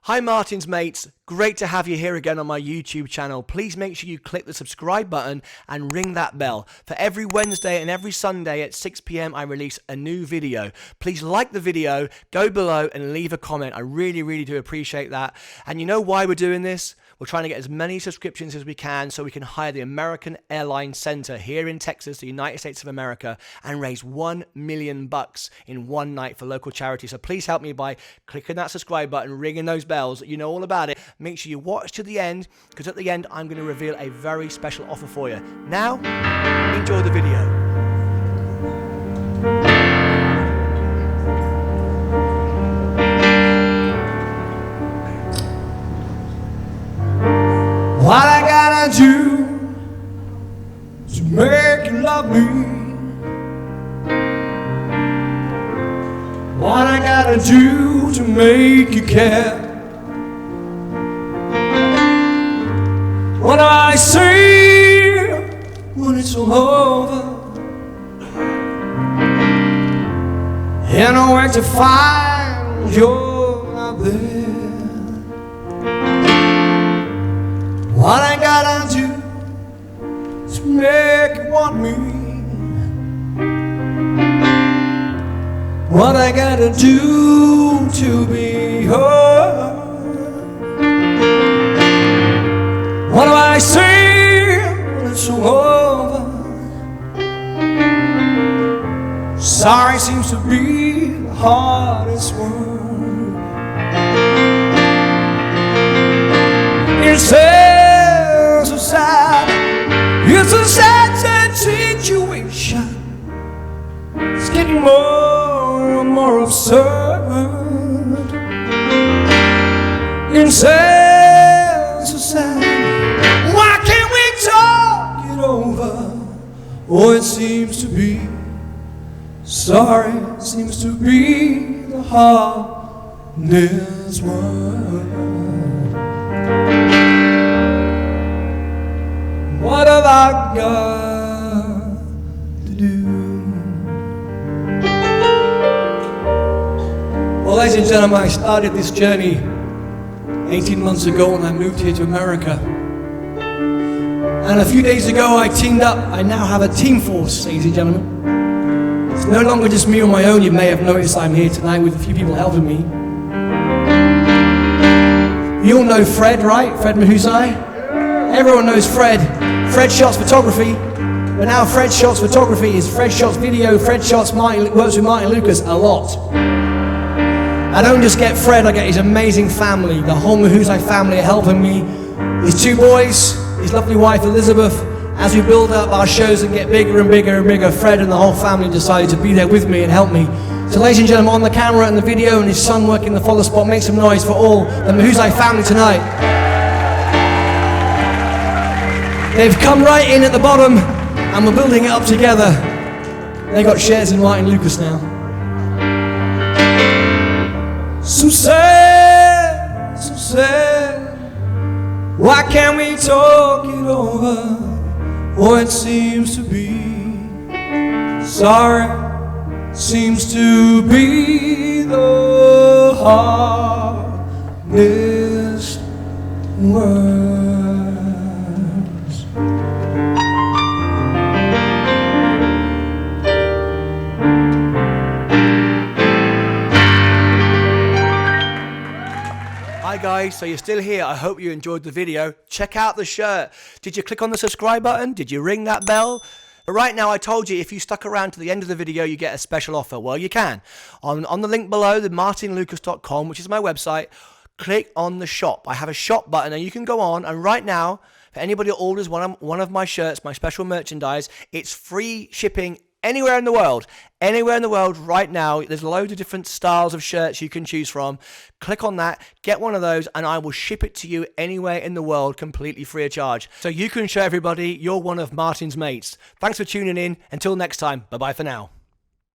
Hi Martyn's mates, great to have you here again on my YouTube channel. Please make sure you click the subscribe button and ring that bell. For every Wednesday and every Sunday at 6 PM I release a new video. Please like the video, go below and leave a comment. I really do appreciate that. And you know why we're doing this? We're trying to get as many subscriptions as we can so we can hire the American Airlines Center here in Texas, the United States of America, and raise $1 million in one night for local charities. So please help me by clicking that subscribe button, ringing those bells. You know all about it. Make sure you watch to the end, because at the end I'm going to reveal a very special offer for you. Now, enjoy the video. What I gotta do to make you love me? What I gotta do to make you care? What do I say when it's all over? And nowhere to find you're not there. What I gotta do to make you want me? What I gotta do to be heard? What do I say when it's all over? Sorry seems to be the hardest word. It's It's a sad situation. It's getting more and more absurd. It's so sad. Why can't we talk it over? Oh, it seems to be sorry, seems to be the hardest word. What have I got to do? Well, ladies and gentlemen, I started this journey 18 months ago when I moved here to America. And a few days ago I teamed up. I now have a team force, ladies and gentlemen. It's no longer just me on my own. You may have noticed I'm here tonight with a few people helping me. You all know Fred, right? Fred Mahusai? Everyone knows Fred. Fred Shots Photography, but now Fred Shots Photography is Fred Shots Video. Fred Shots works with Martyn Lucas a lot. I don't just get Fred, I get his amazing family. The whole Mahusai family are helping me. His two boys, his lovely wife Elizabeth. As we build up our shows and get bigger and bigger and bigger, Fred and the whole family decided to be there with me and help me. So ladies and gentlemen, on the camera and the video and his son working the follow spot, make some noise for all the Mahusai family tonight. They've come right in at the bottom and we're building it up together. They got shares in Martyn Lucas now. So sad, so sad. Why can't we talk it over? Oh, it seems to be sorry, seems to be the hardest word. Hi guys, so you're still here. I hope you enjoyed the video. Check out the shirt. Did you click on the subscribe button? Did you ring that bell? But right now I told you if you stuck around to the end of the video you get a special offer. Well, you can. On the link below, the martynlucas.com, which is my website, click on the shop. I have a shop button and you can go on, and right now for anybody that orders one of my shirts, my special merchandise, it's free shipping anywhere in the world. Anywhere in the world right now. There's loads of different styles of shirts you can choose from. Click on that, get one of those, and I will ship it to you anywhere in the world completely free of charge. So you can show everybody you're one of Martyn's mates. Thanks for tuning in. Until next time, bye-bye for now.